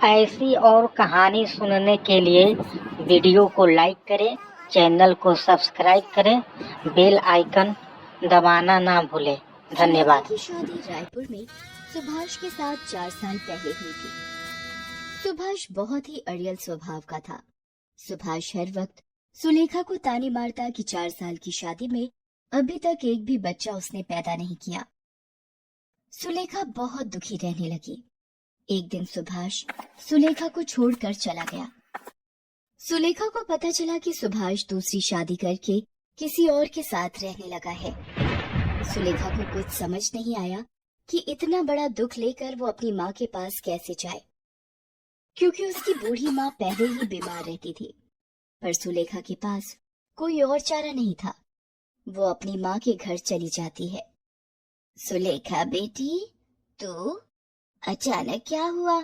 ऐसी और कहानी सुनने के लिए वीडियो को लाइक करें, चैनल को सब्सक्राइब करें, बेल आइकन दबाना ना भूलें। धन्यवाद। की शादी रायपुर में सुभाष के साथ 4 साल पहले हुई थी। सुभाष बहुत ही अड़ियल स्वभाव का था। सुभाष हर वक्त सुलेखा को ताने मारता कि 4 साल की शादी में अभी तक एक भी बच्चा उसने पैदा नहीं किया। सुलेखा बहुत दुखी रहने लगी। एक दिन सुभाष सुलेखा को छोड़कर चला गया। सुलेखा को पता चला कि सुभाष दूसरी शादी करके किसी और के साथ रहने लगा है। सुलेखा को कुछ समझ नहीं आया कि इतना बड़ा दुख लेकर वो अपनी माँ के पास कैसे जाए, क्योंकि उसकी बूढ़ी माँ पहले ही बीमार रहती थी। पर सुलेखा के पास कोई और चारा नहीं था। वो अपनी माँ के घर चली जाती है। सुलेखा बेटी, तू अचानक क्या हुआ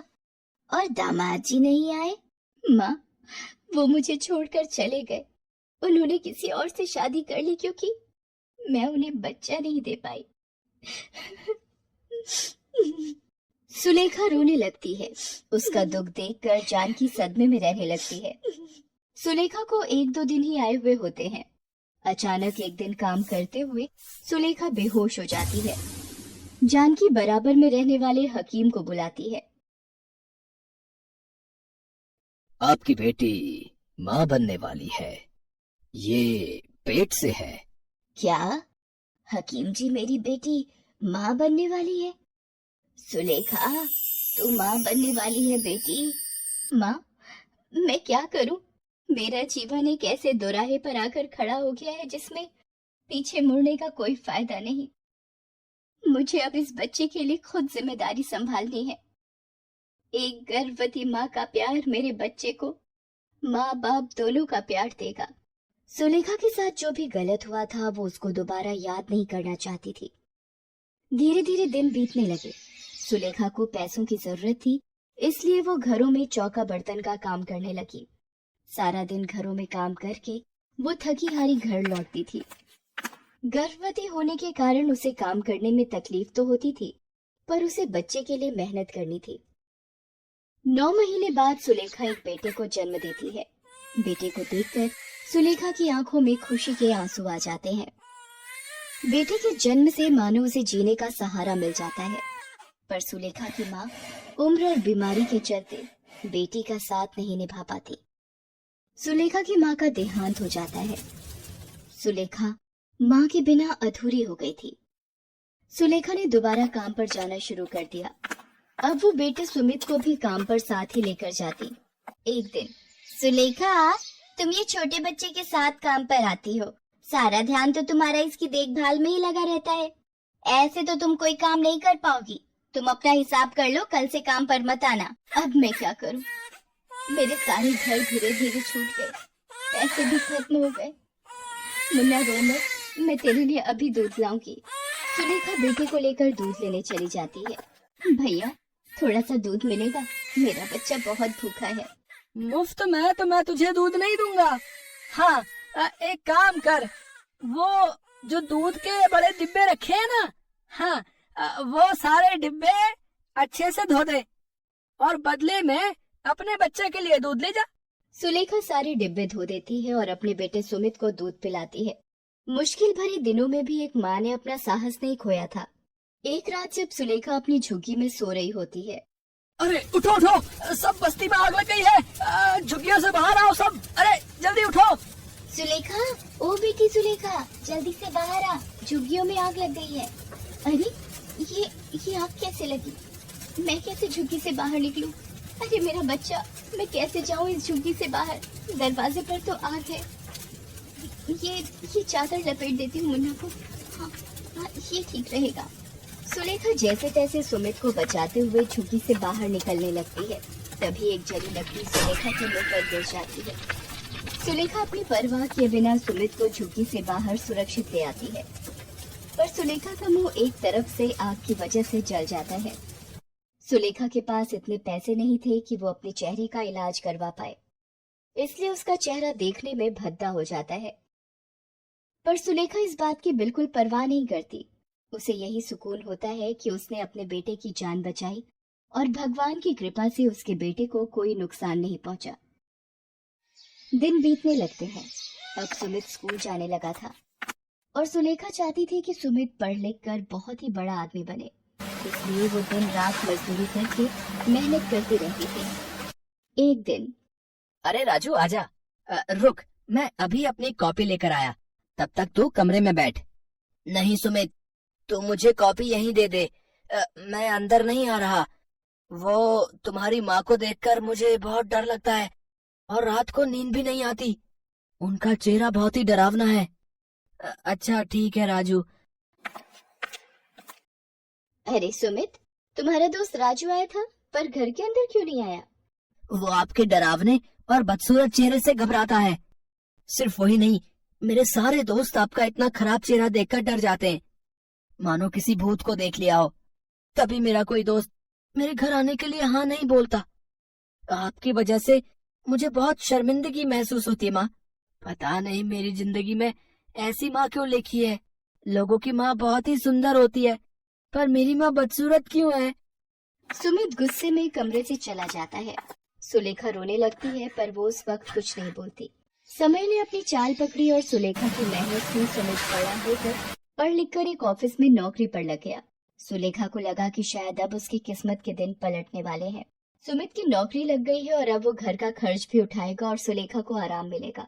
और दामाद जी नहीं आए? माँ, वो मुझे छोड़कर चले गए। उन्होंने किसी और से शादी कर ली क्योंकि मैं उन्हें बच्चा नहीं दे पाई। सुलेखा रोने लगती है। उसका दुख देखकर जानकी सदमे में रहने लगती है। सुलेखा को 1-2 दिन ही आए हुए होते हैं। अचानक एक दिन काम करते हुए सुलेखा बेहोश हो जाती है। जानकी बराबर में रहने वाले हकीम को बुलाती है। आपकी बेटी माँ बनने वाली है। ये पेट से है। क्या हकीम जी, मेरी बेटी माँ बनने वाली है? सुलेखा, तू माँ बनने वाली है बेटी? माँ, मैं क्या करूं? मेरा जीवन एक ऐसे दोराहे पर आकर खड़ा हो गया है जिसमें पीछे मुड़ने का कोई फायदा नहीं। मुझे अब इस बच्चे के लिए खुद जिम्मेदारी संभालनी है। एक गर्भवती माँ का प्यार मेरे बच्चे को माँ बाप दोनों का प्यार देगा। सुलेखा के साथ जो भी गलत हुआ था वो उसको दोबारा याद नहीं करना चाहती थी। धीरे धीरे दिन बीतने लगे। सुलेखा को पैसों की जरूरत थी, इसलिए वो घरों में चौका बर्तन का काम करने लगी। सारा दिन घरों में काम करके वो थकी हारी घर लौटती थी। गर्भवती होने के कारण उसे काम करने में तकलीफ तो होती थी, पर उसे बच्चे के लिए मेहनत करनी थी। 9 महीने बाद सुलेखा एक बेटे को जन्म देती है। बेटे को देखकर सुलेखा की आंखों में खुशी के आंसू आ जाते हैं। बेटे के जन्म से मानो उसे जीने का सहारा मिल जाता है, पर सुलेखा की माँ उम्र और बीमारी के चलते बेटी का साथ नहीं निभा पाती। सुलेखा की माँ का देहांत हो जाता है। सुलेखा माँ के बिना अधूरी हो गई थी। सुलेखा ने दोबारा काम पर जाना शुरू कर दिया। अब वो बेटे सुमित को भी काम पर साथ ही लेकर जाती। एक दिन, सुलेखा, तुम ये छोटे बच्चे के साथ काम पर आती हो, सारा ध्यान तो तुम्हारा इसकी देखभाल में ही लगा रहता है। ऐसे तो तुम कोई काम नहीं कर पाओगी। तुम अपना हिसाब कर लो, कल से काम पर मत आना। अब मैं क्या करूं? मेरे सारे घर धीरे धीरे छूट गए, पैसे भी खत्म हो गए। मुन्ना रो मत, मैं तेरे लिए अभी दूध लाऊंगी। सुलेखा बेटे को लेकर दूध लेने चली जाती है। भैया, थोड़ा सा दूध मिलेगा? मेरा बच्चा बहुत भूखा है। मुफ्त में तो मैं तुझे दूध नहीं दूंगा। हाँ, एक काम कर, वो जो दूध के बड़े डिब्बे रखे हैं ना, हाँ, वो सारे डिब्बे अच्छे से धो दे और बदले में अपने बच्चे के लिए दूध ले जा। सुलेखा सारे डिब्बे धो देती है और अपने बेटे सुमित को दूध पिलाती है। मुश्किल भरे दिनों में भी एक माँ ने अपना साहस नहीं खोया था। एक रात जब सुलेखा अपनी झुग्गी में सो रही होती है। अरे उठो उठो, सब बस्ती में आग लग गई है, झुग्गियों से बाहर आओ सब। अरे जल्दी उठो। सुलेखा, ओ बेटी सुलेखा, जल्दी से बाहर आ, झुग्गियों में आग लग गई है। अरे ये आग कैसे लगी? मैं कैसे झुग्गी से बाहर निकलूं? अरे मेरा बच्चा, मैं कैसे जाऊं इस झुग्गी से बाहर? दरवाजे पर तो आग है। ये चादर लपेट देती हूँ मुन्ना को। हाँ, ये ठीक रहेगा। सुलेखा जैसे तैसे सुमित को बचाते हुए झुग्गी से बाहर निकलने लगती है। तभी एक जली लकड़ी सुलेखा के मुंह पर गिर जाती है। सुलेखा अपनी परवाह किए बिना सुमित को झुग्गी से बाहर सुरक्षित ले आती है, पर सुलेखा का मुंह एक तरफ से आग की वजह से जल जाता है। सुलेखा के पास इतने पैसे नहीं थे कि वो अपने चेहरे का इलाज करवा पाए, इसलिए उसका चेहरा देखने में भद्दा हो जाता है। पर सुलेखा इस बात की बिल्कुल परवाह नहीं करती। उसे यही सुकून होता है कि उसने अपने बेटे की जान बचाई और भगवान की कृपा से उसके बेटे को कोई नुकसान नहीं पहुंचा। दिन बीतने लगते हैं। अब सुमित स्कूल जाने लगा था और सुलेखा चाहती थी कि सुमित पढ़ लिख कर बहुत ही बड़ा आदमी बने, इसलिए वो दिन रात मजदूरी करके मेहनत करती रहती थी। एक दिन, अरे राजू आजा, रुक, मैं अभी अपनी कॉपी लेकर आया, तब तक तू कमरे में बैठ। नहीं सुमित, तू मुझे कॉपी यहीं दे दे, मैं अंदर नहीं आ रहा। वो तुम्हारी माँ को देखकर मुझे बहुत डर लगता है और रात को नींद भी नहीं आती। उनका चेहरा बहुत ही डरावना है। अच्छा ठीक है राजू। अरे सुमित, तुम्हारा दोस्त राजू आया था पर घर के अंदर क्यों नहीं आया? वो आपके डरावने और बदसूरत चेहरे से घबराता है। सिर्फ वही नहीं, मेरे सारे दोस्त आपका इतना खराब चेहरा देखकर डर जाते हैं, मानो किसी भूत को देख लिया हो। तभी मेरा कोई दोस्त मेरे घर आने के लिए हाँ नहीं बोलता। आपकी वजह से मुझे बहुत शर्मिंदगी महसूस होती है माँ। पता नहीं मेरी जिंदगी में ऐसी माँ क्यों लिखी है। लोगों की माँ बहुत ही सुंदर होती है, पर मेरी माँ बदसूरत क्यों है। सुमित गुस्से में कमरे से चला जाता है। सुलेखा रोने लगती है पर वो उस वक्त कुछ नहीं बोलती। समय ने अपनी चाल पकड़ी और सुलेखा की मेहनत से सुमित बड़ा होकर पढ़ लिखकर एक ऑफिस में नौकरी पर लग गया। सुलेखा को लगा कि शायद अब उसकी किस्मत के दिन पलटने वाले हैं। सुमित की नौकरी लग गई है और अब वो घर का खर्च भी उठाएगा और सुलेखा को आराम मिलेगा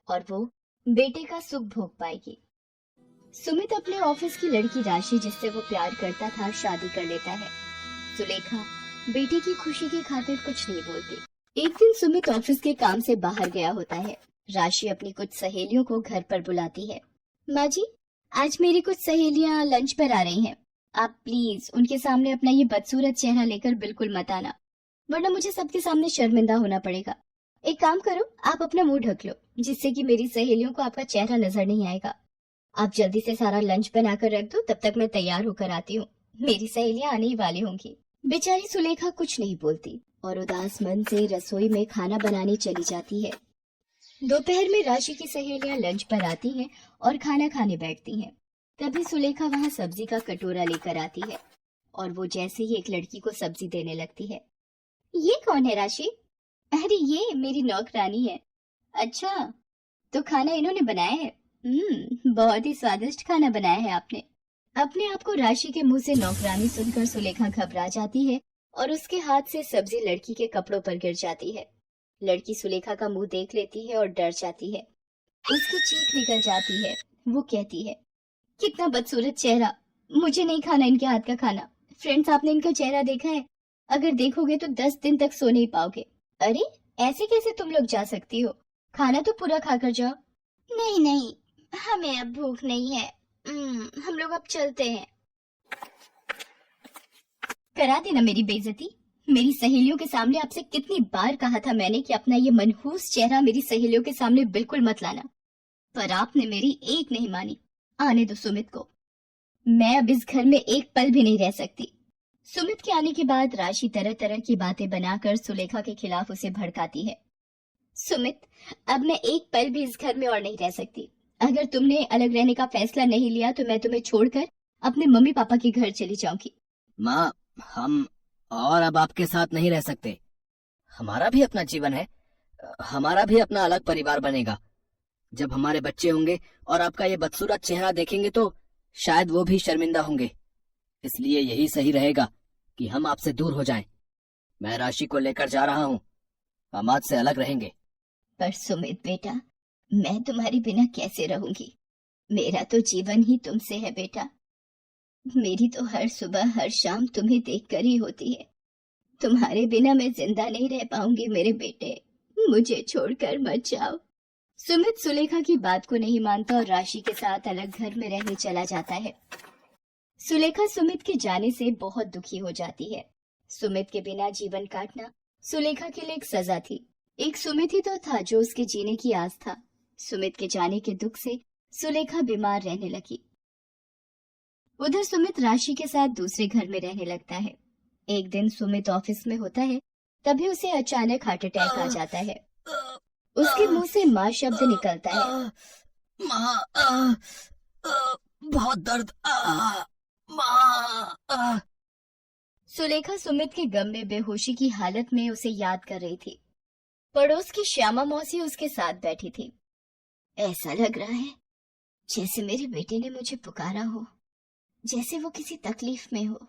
और वो बेटे का सुख भोग पाएगी। सुमित अपने ऑफिस की लड़की राशि, जिससे वो प्यार करता था, शादी कर लेता है। सुलेखा बेटे की खुशी की खातिर कुछ नहीं बोलती। एक दिन सुमित ऑफिस के काम से बाहर गया होता है। राशि अपनी कुछ सहेलियों को घर पर बुलाती है। माँ जी, आज मेरी कुछ सहेलियाँ लंच पर आ रही हैं। आप प्लीज उनके सामने अपना ये बदसूरत चेहरा लेकर बिल्कुल मत आना, वरना मुझे सबके सामने शर्मिंदा होना पड़ेगा। एक काम करो, आप अपना मुंह ढक लो, जिससे कि मेरी सहेलियों को आपका चेहरा नजर नहीं आएगा। आप जल्दी से सारा लंच बनाकर रख दो, तब तक मैं तैयार होकर आती हूँ। मेरी सहेलियाँ आने ही वाली होंगी। बेचारी सुलेखा कुछ नहीं बोलती और उदास मन से रसोई में खाना बनाने चली जाती है। दोपहर में राशि की सहेलियाँ लंच पर आती हैं और खाना खाने बैठती हैं। तभी सुलेखा वहाँ सब्जी का कटोरा लेकर आती है और वो जैसे ही एक लड़की को सब्जी देने लगती है। ये कौन है राशि? अरे ये मेरी नौकरानी है। अच्छा, तो खाना इन्होंने बनाया है? बहुत ही स्वादिष्ट खाना बनाया है आपने। अपने आप को राशि के मुंह से नौकरानी सुनकर सुलेखा घबरा जाती है और उसके हाथ से सब्जी लड़की के कपड़ों पर गिर जाती है। लड़की सुलेखा का मुंह देख लेती है और डर जाती है। उसकी चीख निकल जाती है। वो कहती है, कितना बदसूरत चेहरा, मुझे नहीं खाना इनके हाथ का खाना। फ्रेंड्स, आपने इनका चेहरा देखा है? अगर देखोगे तो 10 दिन तक सो नहीं पाओगे। अरे ऐसे कैसे तुम लोग जा सकती हो? खाना तो पूरा खाकर जाओ। नहीं नहीं, हमें अब भूख नहीं है। हम लोग अब चलते हैं। करा देना मेरी बेइज्जती। मेरी सहेलियों के सामने आपसे कितनी बार कहा था मैंने कि अपना ये मनहूस चेहरा मेरी सहेलियों के सामने बिल्कुल मत लाना, पर आपने मेरी एक नहीं मानी। आने दो सुमित को, मैं अब इस घर में एक पल भी नहीं रह सकती। सुमित के आने के बाद राशि तरह तरह की बातें बनाकर सुलेखा के खिलाफ उसे भड़काती है। सुमित, अब मैं एक पल भी इस घर में और नहीं रह सकती। अगर तुमने अलग रहने का फैसला नहीं लिया तो मैं तुम्हें छोड़कर अपने मम्मी पापा के घर चली जाऊंगी। माँ, हम और अब आपके साथ नहीं रह सकते। हमारा भी अपना जीवन है, हमारा भी अपना अलग परिवार बनेगा। जब हमारे बच्चे होंगे और आपका ये बदसूरत चेहरा देखेंगे तो शायद वो भी शर्मिंदा होंगे। इसलिए यही सही रहेगा कि हम आपसे दूर हो जाएं। मैं राशि को लेकर जा रहा हूँ, हम आज से अलग रहेंगे। पर सुमित बेटा, मैं तुम्हारे बिना कैसे रहूंगी? मेरा तो जीवन ही तुमसे है बेटा। मेरी तो हर सुबह हर शाम तुम्हें देखकर ही होती है। तुम्हारे बिना मैं जिंदा नहीं रह पाऊंगी मेरे बेटे, मुझे छोड़कर मत जाओ। सुमित सुलेखा की बात को नहीं मानता और राशि के साथ अलग घर में रहने चला जाता है। सुलेखा सुमित के जाने से बहुत दुखी हो जाती है। सुमित के बिना जीवन काटना सुलेखा के लिए एक सजा थी। एक सुमित ही तो था जो उसके जीने की आस था। सुमित के जाने के दुख से सुलेखा बीमार रहने लगी। उधर सुमित राशि के साथ दूसरे घर में रहने लगता है। एक दिन सुमित ऑफिस में होता है, तभी उसे अचानक हार्ट अटैक आ जाता है। उसके मुंह से माँ शब्द निकलता है। माँ, बहुत दर्द, माँ। सुलेखा सुमित के गम में बेहोशी की हालत में उसे याद कर रही थी। पड़ोस की श्यामा मौसी उसके साथ बैठी थी। ऐसा लग रहा है जैसे मेरे बेटे ने मुझे पुकारा हो, जैसे वो किसी तकलीफ में हो।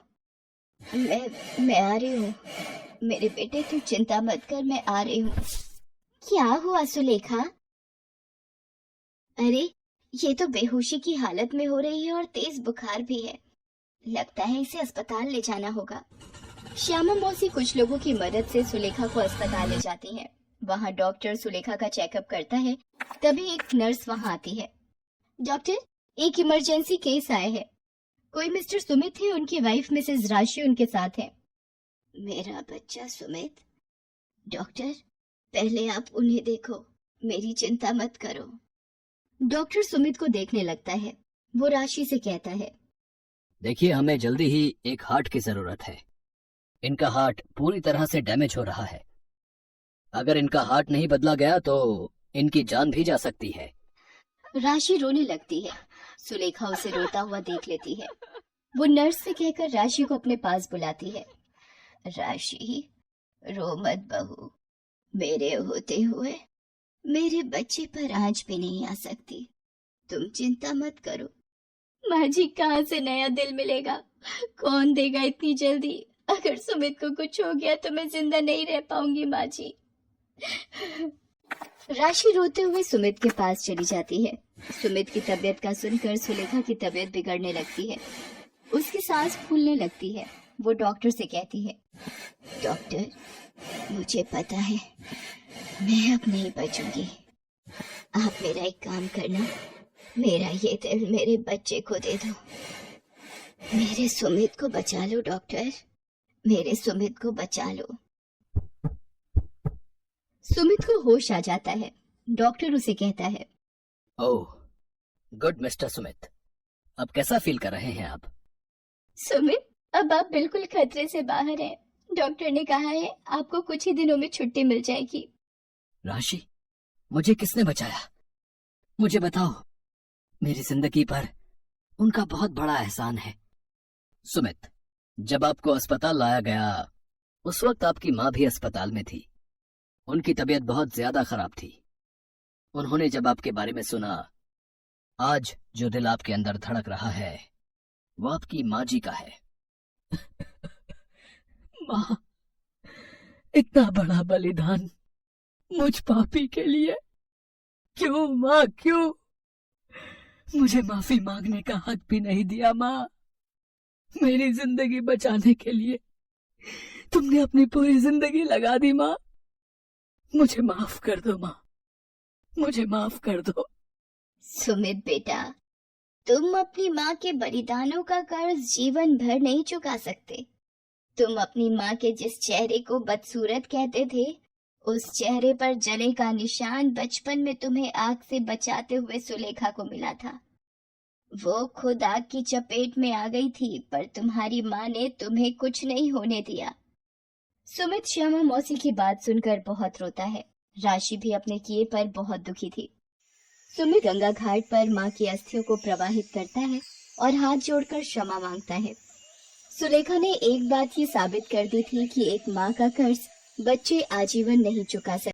मैं आ रही हूँ मेरे बेटे, तू चिंता मत कर, मैं आ रही हूँ। क्या हुआ सुलेखा? अरे ये तो बेहोशी की हालत में हो रही है और तेज बुखार भी है, लगता है इसे अस्पताल ले जाना होगा। श्यामा मौसी कुछ लोगों की मदद से सुलेखा को अस्पताल ले जाती है। वहाँ डॉक्टर सुलेखा का चेकअप करता है। तभी एक नर्स वहाँ आती है। डॉक्टर, एक इमरजेंसी केस आया है, कोई मिस्टर सुमित है, उनकी वाइफ मिसेस राशि उनके साथ है। मेरा बच्चा सुमित? डॉक्टर, पहले आप उन्हें देखो, मेरी चिंता मत करो। डॉक्टर सुमित को देखने लगता है। वो राशि से कहता है, देखिए, हमें जल्दी ही एक हार्ट की जरूरत है। इनका हार्ट पूरी तरह से डैमेज हो रहा है। अगर इनका हार्ट नहीं बदला गया तो इनकी जान भी जा सकती है। राशि रोने लगती है। सुलेखा उसे रोता हुआ देख लेती है। वो नर्स से कहकर राशि को अपने पास बुलाती है। राशि, रो मत बहू, मेरे होते हुए मेरे बच्चे पर आंच भी नहीं आ सकती, तुम चिंता मत करो। माँ जी, कहाँ से नया दिल मिलेगा, कौन देगा इतनी जल्दी? अगर सुमित को कुछ हो गया तो मैं जिंदा नहीं रह पाऊंगी माँ जी। राशि रोते हुए सुमित के पास चली जाती है। सुमित की तबीयत का सुनकर सुलेखा की तबीयत बिगड़ने लगती है। उसकी सांस फूलने लगती है। वो डॉक्टर से कहती है, डॉक्टर, मुझे पता है मैं अब नहीं बचूंगी। आप मेरा एक काम करना, मेरा ये दिल मेरे बच्चे को दे दो। मेरे सुमित को बचा लो डॉक्टर, मेरे सुमित को बचा लो। सुमित को होश आ जाता है। डॉक्टर उसे कहता है, ओह गुड मिस्टर सुमित, अब कैसा फील कर रहे हैं आप? सुमित, अब आप बिल्कुल खतरे से बाहर हैं। डॉक्टर ने कहा है आपको कुछ ही दिनों में छुट्टी मिल जाएगी। राशि, मुझे किसने बचाया? मुझे बताओ। मेरी जिंदगी पर उनका बहुत बड़ा एहसान है। सुमित, जब आपको अस्पताल लाया गया उस वक्त आपकी माँ भी अस्पताल में थी। उनकी तबीयत बहुत ज्यादा खराब थी। उन्होंने जब आपके बारे में सुना, आज जो दिल आपके अंदर धड़क रहा है वो आपकी माँ जी का है। माँ, इतना बड़ा बलिदान मुझ पापी के लिए क्यों माँ, क्यों? मुझे माफी मांगने का हक भी नहीं दिया माँ। मेरी जिंदगी बचाने के लिए तुमने अपनी पूरी जिंदगी लगा दी माँ। मुझे माफ कर दो माँ, मुझे माफ कर दो। सुमित बेटा, तुम अपनी माँ के बलिदानों का कर्ज जीवन भर नहीं चुका सकते। तुम अपनी माँ के जिस चेहरे को बदसूरत कहते थे, उस चेहरे पर जले का निशान बचपन में तुम्हें आग से बचाते हुए सुलेखा को मिला था। वो खुद आग की चपेट में आ गई थी, पर तुम्हारी माँ ने तुम्हें कुछ नहीं होने दिया। सुमित श्यामा मौसी की बात सुनकर बहुत रोता है। राशि भी अपने किए पर बहुत दुखी थी। सुमित गंगा घाट पर माँ की अस्थियों को प्रवाहित करता है और हाथ जोड़कर क्षमा मांगता है। सुलेखा ने एक बात ये साबित कर दी थी कि एक माँ का कर्ज बच्चे आजीवन नहीं चुका सकते।